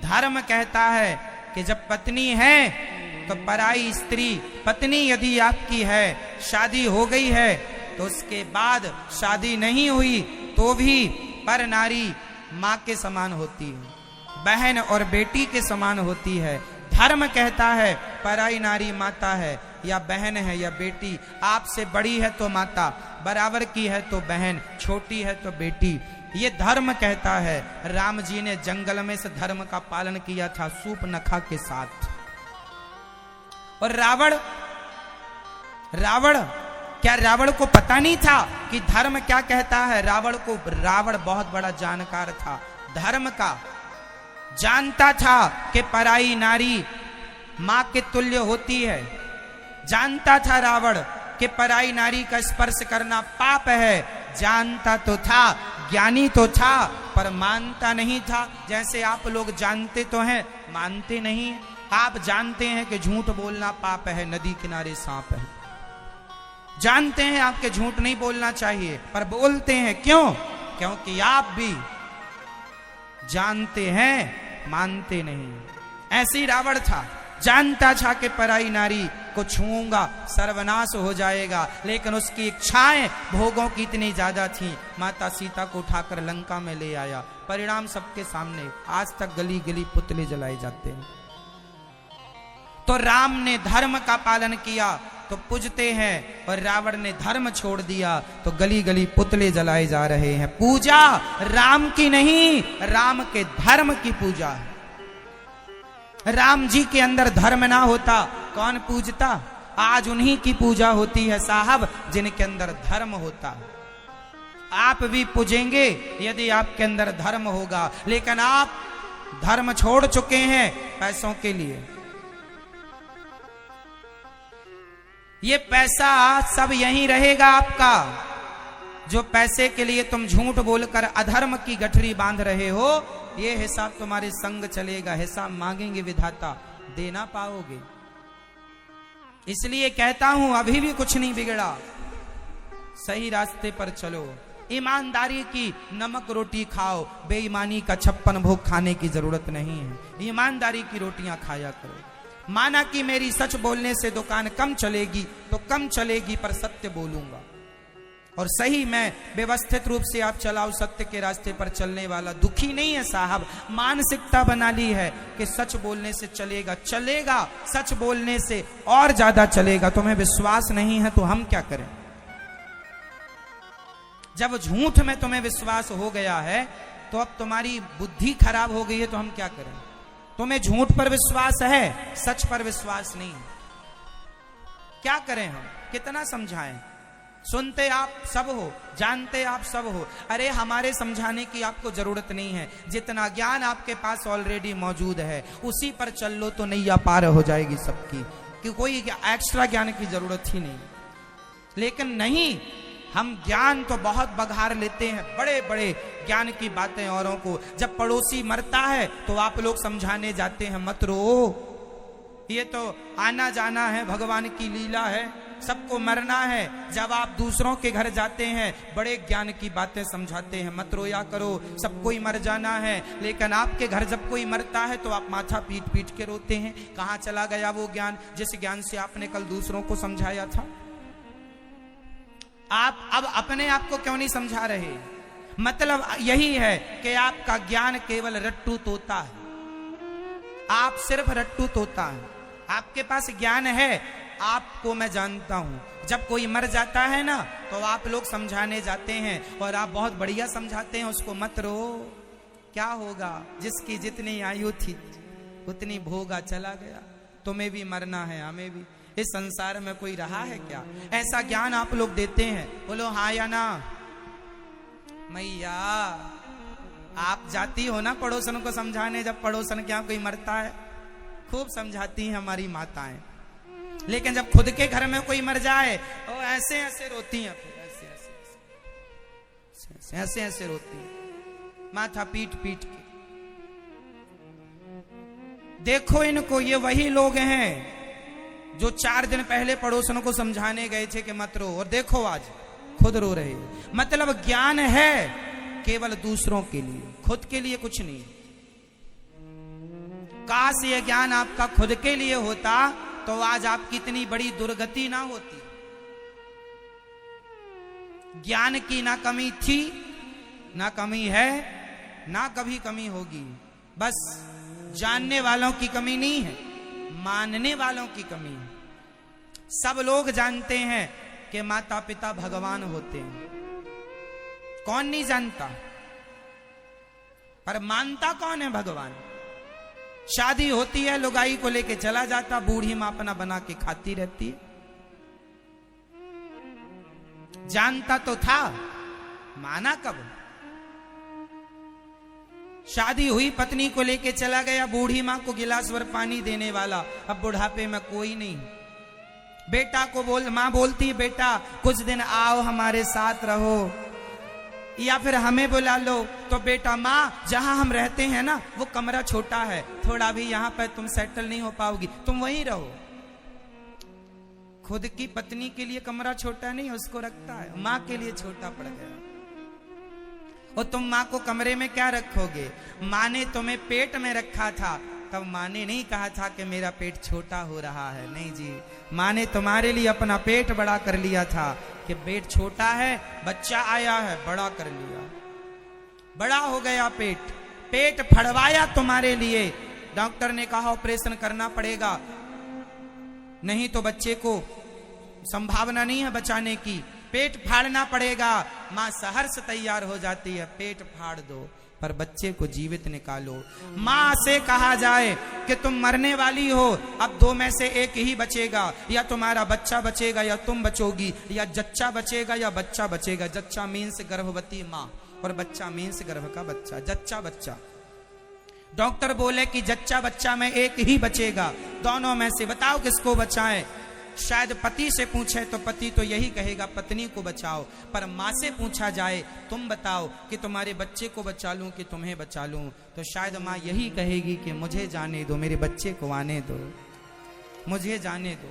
धर्म कहता है कि जब पत्नी है तो पराई स्त्री, पत्नी यदि आपकी है, शादी हो गई है, तो उसके बाद शादी नहीं हुई तो भी पर नारी माँ के समान होती है, बहन और बेटी के समान होती है। धर्म कहता है पराई नारी माता है या बहन है या बेटी, आपसे बड़ी है तो माता, बराबर की है तो बहन, छोटी है तो बेटी, ये धर्म कहता है। राम जी ने जंगल में से धर्म का पालन किया था सूप नखा के साथ। और रावण को पता नहीं था कि धर्म क्या कहता है? रावण बहुत बड़ा जानकार था, धर्म का जानता था कि पराई नारी मां के तुल्य होती है, जानता था रावण कि पराई नारी का स्पर्श करना पाप है, जानता तो था, ज्ञानी तो था, पर मानता नहीं था। जैसे आप लोग जानते तो हैं, मानते नहीं। आप जानते हैं कि झूठ बोलना पाप है, नदी किनारे सांप है, जानते हैं आपके झूठ नहीं बोलना चाहिए, पर बोलते हैं। क्यों? क्योंकि आप भी जानते हैं, मानते नहीं। ऐसी रावण था, जानता था कि पराई नारी को छूऊंगा सर्वनाश हो जाएगा, लेकिन उसकी इच्छाएं भोगों की इतनी ज्यादा थी, माता सीता को उठाकर लंका में ले आया। परिणाम सबके सामने, आज तक गली गली पुतले जलाए जाते हैं। तो राम ने धर्म का पालन किया तो पूजते हैं, और रावण ने धर्म छोड़ दिया तो गली गली पुतले जलाए जा रहे हैं। पूजा राम की नहीं, राम के धर्म की पूजा है। राम जी के अंदर धर्म ना होता कौन पूजता? आज उन्हीं की पूजा होती है साहब जिनके अंदर धर्म होता है। आप भी पूजेंगे यदि आपके अंदर धर्म होगा, लेकिन आप धर्म छोड़ चुके हैं पैसों के लिए। ये पैसा सब यहीं रहेगा आपका, जो पैसे के लिए तुम झूठ बोलकर अधर्म की गठरी बांध रहे हो, ये हिसाब तुम्हारे संग चलेगा। हिसाब मांगेंगे विधाता, दे ना पाओगे। इसलिए कहता हूं अभी भी कुछ नहीं बिगड़ा, सही रास्ते पर चलो, ईमानदारी की नमक रोटी खाओ, बेईमानी का 56 भोग खाने की जरूरत नहीं है। ईमानदारी की रोटियां खाया करो। माना कि मेरी सच बोलने से दुकान कम चलेगी तो कम चलेगी, पर सत्य बोलूंगा। और सही मैं व्यवस्थित रूप से आप चलाओ, सत्य के रास्ते पर चलने वाला दुखी नहीं है साहब। मानसिकता बना ली है कि सच बोलने से चलेगा, सच बोलने से और ज्यादा चलेगा। तुम्हें विश्वास नहीं है तो हम क्या करें? जब झूठ में तुम्हें विश्वास हो गया है तो अब तुम्हारी बुद्धि खराब हो गई है, तो हम क्या करें? तुम्हें झूठ पर विश्वास है, सच पर विश्वास नहीं, क्या करें हम? कितना समझाएं? सुनते आप सब हो, जानते आप सब हो। अरे हमारे समझाने की आपको जरूरत नहीं है, जितना ज्ञान आपके पास ऑलरेडी मौजूद है उसी पर चल लो तो नैया पार हो जाएगी सबकी, कि कोई एक्स्ट्रा ज्ञान की जरूरत ही नहीं। लेकिन नहीं, हम ज्ञान तो बहुत बघार लेते हैं, बड़े बड़े ज्ञान की बातें औरों को। जब पड़ोसी मरता है तो आप लोग समझाने जाते हैं मत रो, ये तो आना जाना है, भगवान की लीला है, सबको मरना है। जब आप दूसरों के घर जाते हैं बड़े ज्ञान की बातें समझाते हैं, मत रोया करो, सबको ही मर जाना है। लेकिन आपके घर जब कोई मरता है तो आप माथा पीट पीट के रोते हैं। कहां चला गया वो ज्ञान, जिस ज्ञान से आपने कल दूसरों को समझाया था? आप अब अपने आप को क्यों नहीं समझा रहे? मतलब यही है कि आपका ज्ञान केवल रट्टू तोता है, आप सिर्फ रट्टू तोता है। आपके पास ज्ञान है, आपको मैं जानता हूं। जब कोई मर जाता है ना तो आप लोग समझाने जाते हैं और आप बहुत बढ़िया समझाते हैं उसको, मत रो, क्या होगा, जिसकी जितनी आयु थी उतनी भोगा, चला गया। तुम्हें भी मरना है, हमें भी। इस संसार में कोई रहा है क्या? ऐसा ज्ञान आप लोग देते हैं, बोलो हाँ या ना? मैया आप जाती हो ना पड़ोसन को समझाने, जब पड़ोसन के यहाँ कोई मरता है खूब समझाती हैं हमारी माताएं। लेकिन जब खुद के घर में कोई मर जाए तो ऐसे ऐसे रोती हैं, ऐसे ऐसे रोती हैं, माथा पीट पीट के। देखो इनको, ये वही लोग हैं जो 4 दिन पहले पड़ोसनों को समझाने गए थे कि मत रो, और देखो आज खुद रो रहे। मतलब ज्ञान है केवल दूसरों के लिए, खुद के लिए कुछ नहीं। काश ये ज्ञान आपका खुद के लिए होता तो आज आपकी इतनी बड़ी दुर्गति ना होती। ज्ञान की ना कमी थी, ना कमी है, ना कभी कमी होगी। बस जानने वालों की कमी नहीं है, मानने वालों की कमी है। सब लोग जानते हैं कि माता पिता भगवान होते हैं, कौन नहीं जानता, पर मानता कौन है? भगवान। शादी होती है, लुगाई को लेके चला जाता, बूढ़ी मां अपना बना के खाती रहती है। जानता तो था, माना कब? शादी हुई, पत्नी को लेके चला गया, बूढ़ी मां को गिलास भर पानी देने वाला, अब बुढ़ापे में कोई नहीं। बेटा को मां बोलती, बेटा कुछ दिन आओ हमारे साथ रहो, या फिर हमें बुला लो। तो बेटा, मां जहां हम रहते हैं ना वो कमरा छोटा है, थोड़ा भी यहां पर तुम सेटल नहीं हो पाओगी, तुम वहीं रहो। खुद की पत्नी के लिए कमरा छोटा नहीं उसको रखता है, मां के लिए छोटा पड़ गया। और तुम मां को कमरे में क्या रखोगे? मां ने तुम्हें पेट में रखा था, तब मां ने नहीं कहा था कि मेरा पेट छोटा हो रहा है, नहीं जी, मां ने तुम्हारे लिए अपना पेट बड़ा कर लिया था कि पेट छोटा है, बच्चा आया है, बड़ा कर लिया, बड़ा हो गया पेट। पेट फड़वाया तुम्हारे लिए, डॉक्टर ने कहा ऑपरेशन करना पड़ेगा, नहीं तो बच्चे को संभावना नहीं है बचाने की, पेट फाड़ना पड़ेगा। मां सहर्ष तैयार हो जाती है, पेट फाड़ दो पर बच्चे को जीवित निकालो। मां से कहा जाए कि तुम मरने वाली हो, अब दो में से एक ही बचेगा, या तुम्हारा बच्चा बचेगा या तुम बचोगी, या जच्चा बचेगा या बच्चा बचेगा। जच्चा मीन्स गर्भवती मां और बच्चा मीन्स गर्भ का बच्चा, जच्चा बच्चा। डॉक्टर बोले कि जच्चा बच्चा में एक ही बचेगा, दोनों में से बताओ किसको बचाएं। शायद पति से पूछे तो पति तो यही कहेगा पत्नी को बचाओ, पर मां से पूछा जाए तुम बताओ कि तुम्हारे बच्चे को बचा लूं कि तुम्हें बचा लूं, तो शायद मां यही कहेगी कि मुझे जाने दो, मेरे बच्चे को आने दो, मुझे जाने दो।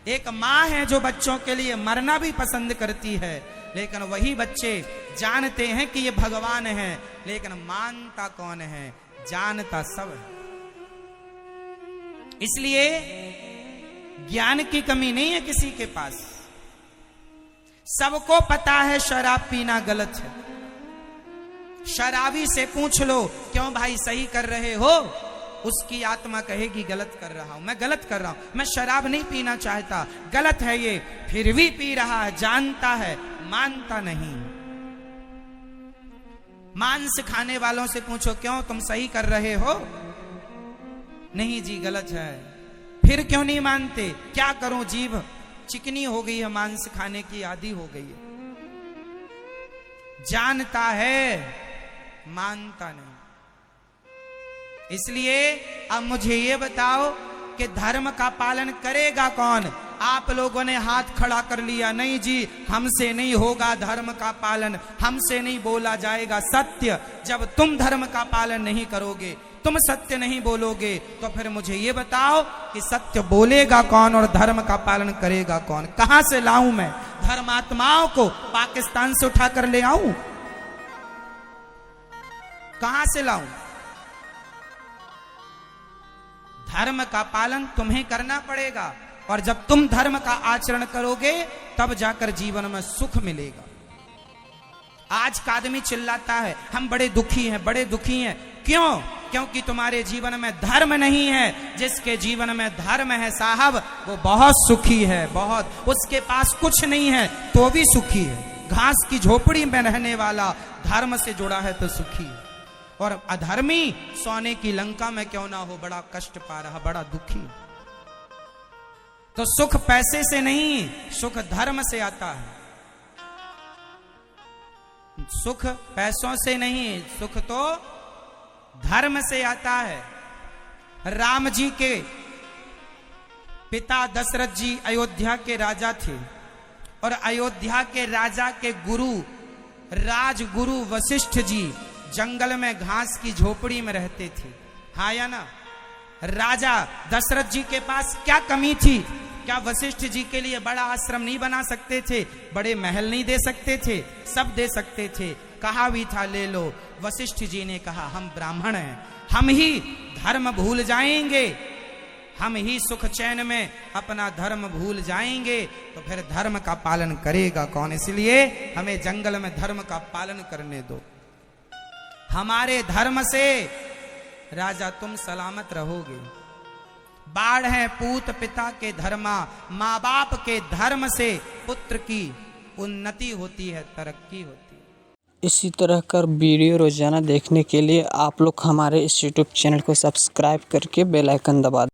एक मां है जो बच्चों के लिए मरना भी पसंद करती है, लेकिन वही बच्चे जानते हैं कि ये भगवान है, लेकिन मानता कौन है? जानता सब है। इसलिए ज्ञान की कमी नहीं है किसी के पास। सबको पता है शराब पीना गलत है। शराबी से पूछ लो क्यों भाई सही कर रहे हो, उसकी आत्मा कहेगी गलत कर रहा हूं, मैं गलत कर रहा हूं, मैं शराब नहीं पीना चाहता, गलत है ये, फिर भी पी रहा है, जानता है, मानता नहीं। मांस खाने वालों से पूछो क्यों तुम सही कर रहे हो, नहीं जी गलत है, फिर क्यों नहीं मानते? क्या करूं, जीभ चिकनी हो गई है, मांस खाने की आदी हो गई है। जानता है, मानता नहीं। इसलिए अब मुझे ये बताओ कि धर्म का पालन करेगा कौन? आप लोगों ने हाथ खड़ा कर लिया, नहीं जी हमसे नहीं होगा धर्म का पालन, हमसे नहीं बोला जाएगा सत्य। जब तुम धर्म का पालन नहीं करोगे, तुम सत्य नहीं बोलोगे, तो फिर मुझे ये बताओ कि सत्य बोलेगा कौन और धर्म का पालन करेगा कौन? कहां से लाऊं मैं धर्मात्माओं को? पाकिस्तान से उठा कर ले आऊं? कहां से लाऊं? धर्म का पालन तुम्हें करना पड़ेगा, और जब तुम धर्म का आचरण करोगे तब जाकर जीवन में सुख मिलेगा। आज का आदमी चिल्लाता है हम बड़े दुखी हैं, बड़े दुखी हैं, क्यों? क्योंकि तुम्हारे जीवन में धर्म नहीं है। जिसके जीवन में धर्म है साहब वो बहुत सुखी है, बहुत। उसके पास कुछ नहीं है तो भी सुखी है। घास की झोपड़ी में रहने वाला धर्म से जुड़ा है तो सुखी है, और अधर्मी सोने की लंका में क्यों ना हो बड़ा कष्ट पा रहा, बड़ा दुखी। तो सुख पैसे से नहीं, सुख धर्म से आता है। सुख पैसों से नहीं, सुख तो धर्म से आता है। राम जी के पिता दशरथ जी अयोध्या के राजा थे, और अयोध्या के राजा के गुरु राजगुरु वशिष्ठ जी जंगल में घास की झोपड़ी में रहते थे, हाँ या ना? राजा दशरथ जी के पास क्या कमी थी? क्या वशिष्ठ जी के लिए बड़ा आश्रम नहीं बना सकते थे? बड़े महल नहीं दे सकते थे? सब दे सकते थे। कहा भी था ले लो। वशिष्ठ जी ने कहा हम ब्राह्मण हैं, हम ही धर्म भूल जाएंगे, हम ही सुख चैन में अपना धर्म भूल जाएंगे, तो फिर धर्म का पालन करेगा कौन? इसलिए हमें जंगल में धर्म का पालन करने दो। हमारे धर्म से राजा तुम सलामत रहोगे। बाढ़ है पूत पिता के धर्मा, माँ बाप के धर्म से पुत्र की उन्नति होती है, तरक्की होती है। इसी तरह का वीडियो रोजाना देखने के लिए आप लोग हमारे इस YouTube चैनल को सब्सक्राइब करके बेल आइकन दबा दें।